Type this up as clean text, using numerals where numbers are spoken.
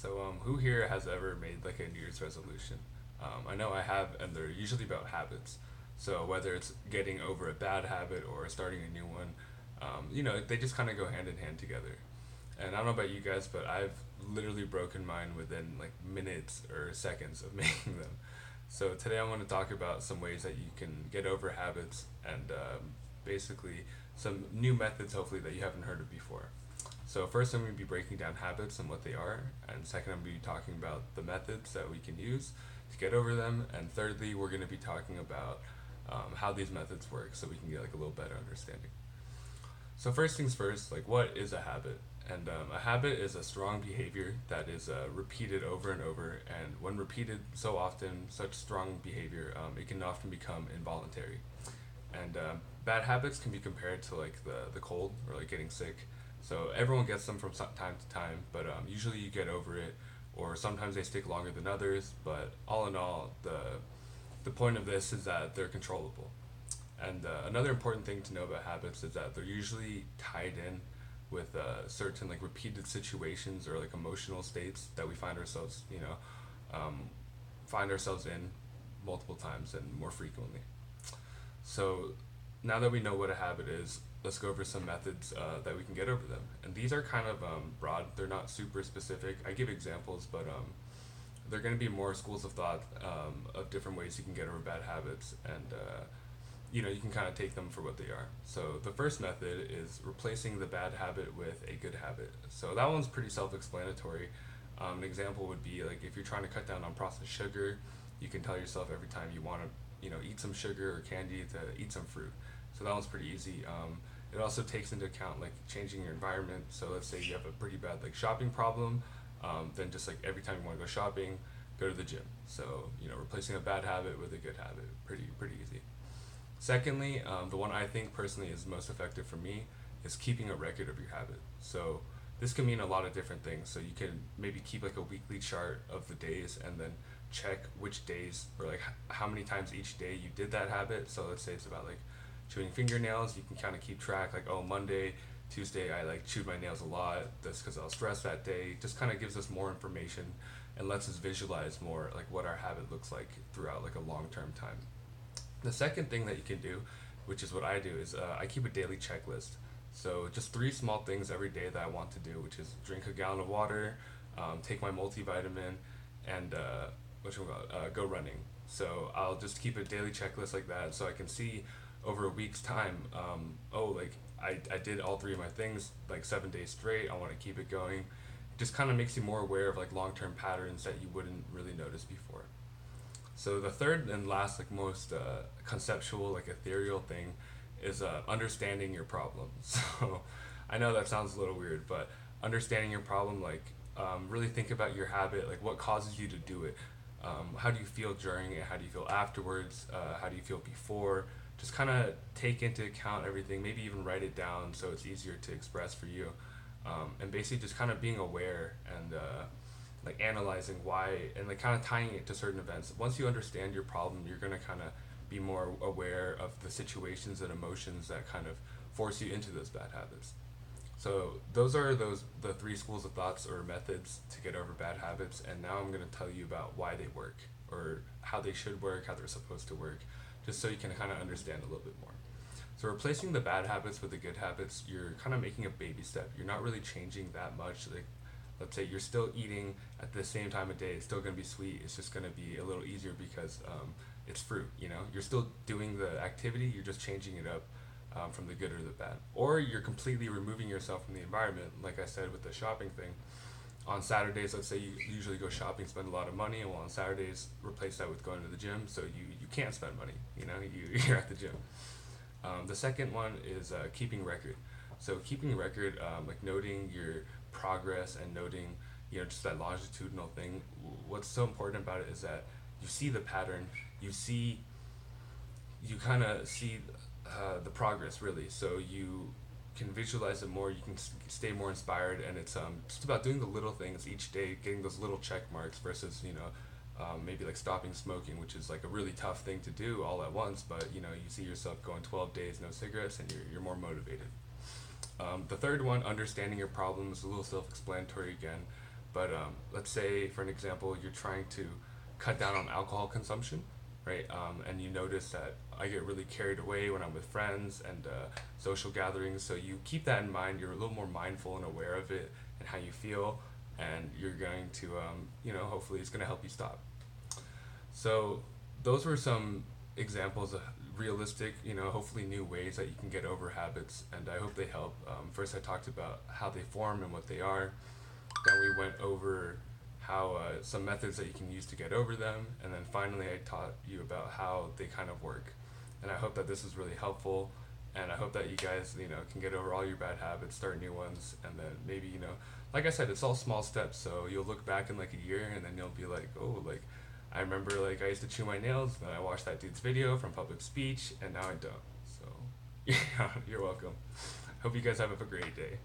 Who here has ever made like a New Year's resolution? I know I have, and they're usually about habits. So whether it's getting over a bad habit or starting a new one, they just kind of go hand in hand together. And I don't know about you guys, but I've literally broken mine within like minutes or seconds of making them. So today I want to talk about some ways that you can get over habits and basically some new methods, hopefully, that you haven't heard of before. So first, I'm going to be breaking down habits and what they are, and second, I'm going to be talking about the methods that we can use to get over them, and thirdly, we're going to be talking about how these methods work, so we can get like a little better understanding. So first things first, like what is a habit? And a habit is a strong behavior that is repeated over and over, and when repeated so often, such strong behavior, it can often become involuntary. And bad habits can be compared to like the cold or like getting sick. So everyone gets them from time to time, but usually you get over it, or sometimes they stick longer than others. But all in all, the point of this is that they're controllable. And another important thing to know about habits is that they're usually tied in with certain like repeated situations or like emotional states that we um, find ourselves in multiple times and more frequently. So now that we know what a habit is, let's go over some methods that we can get over them. And these are kind of broad; they're not super specific. I give examples, but they're going to be more schools of thought of different ways you can get over bad habits, and you can kind of take them for what they are. So the first method is replacing the bad habit with a good habit. So that one's pretty self-explanatory. An example would be like if you're trying to cut down on processed sugar, you can tell yourself every time you want to, eat some sugar or candy to eat some fruit. So that one's pretty easy. It also takes into account like changing your environment. So let's say you have a pretty bad like shopping problem, then just like every time you want to go shopping, go to the gym. So replacing a bad habit with a good habit, pretty easy. Secondly, the one I think personally is most effective for me is keeping a record of your habit. So this can mean a lot of different things. So you can maybe keep like a weekly chart of the days and then check which days or like how many times each day you did that habit. So let's say it's about like chewing fingernails. You can kind of keep track like, oh, Monday, Tuesday, I like chewed my nails a lot. That's because I was stressed that day. Just kind of gives us more information and lets us visualize more like what our habit looks like throughout like a long-term time. The second thing that you can do, which is what I do, is I keep a daily checklist. So just three small things every day that I want to do, which is drink a gallon of water, take my multivitamin, and go running. So I'll just keep a daily checklist like that, so I can see over a week's time. Like I did all three of my things like 7 days straight. I want to keep it going. Just kind of makes you more aware of like long term patterns that you wouldn't really notice before. So the third and last, like most conceptual, like ethereal thing, is understanding your problem. So I know that sounds a little weird, but understanding your problem, like really think about your habit, like what causes you to do it. How do you feel during it? How do you feel afterwards? How do you feel before? Just kind of take into account everything. Maybe even write it down so it's easier to express for you. And basically just kind of being aware and like analyzing why and like kind of tying it to certain events. Once you understand your problem, you're going to kind of be more aware of the situations and emotions that kind of force you into those bad habits. So those are the three schools of thoughts or methods to get over bad habits, and now I'm going to tell you about why they work or how they should work, how they're supposed to work, just so you can kind of understand a little bit more. So replacing the bad habits with the good habits, you're kind of making a baby step. You're not really changing that much. Like, let's say you're still eating at the same time of day. It's still gonna be sweet. It's just gonna be a little easier because it's fruit. You're still doing the activity. You're just changing it up from the good or the bad. Or you're completely removing yourself from the environment. Like I said with the shopping thing, on Saturdays, let's say you usually go shopping, spend a lot of money, and well, on Saturdays, replace that with going to the gym, so you can't spend money. You're at the gym. The second one is keeping record. So keeping record, like noting your progress and noting, just that longitudinal thing. What's so important about it is that you see the pattern. You see, you kind of see the progress really. So you can visualize it more. You can stay more inspired, and it's just about doing the little things each day, getting those little check marks versus maybe like stopping smoking, which is like a really tough thing to do all at once. But you see yourself going 12 days no cigarettes, and you're more motivated. The third one, understanding your problems, a little self-explanatory again, but let's say, for an example, you're trying to cut down on alcohol consumption, right? And you notice that I get really carried away when I'm with friends and social gatherings. So you keep that in mind. You're a little more mindful and aware of it and how you feel, and you're going to, hopefully it's going to help you stop. So those were some examples of realistic, hopefully new ways that you can get over habits, and I hope they help. First, I talked about how they form and what they are. Then we went over how some methods that you can use to get over them, and then finally I taught you about how they kind of work. And I hope that this is really helpful, and I hope that you guys, can get over all your bad habits, start new ones, and then maybe, like I said, it's all small steps. So you'll look back in like a year, and then you'll be like, oh, like I remember like I used to chew my nails, then I watched that dude's video from public speech, and now I don't. So, yeah, you're welcome. Hope you guys have a great day.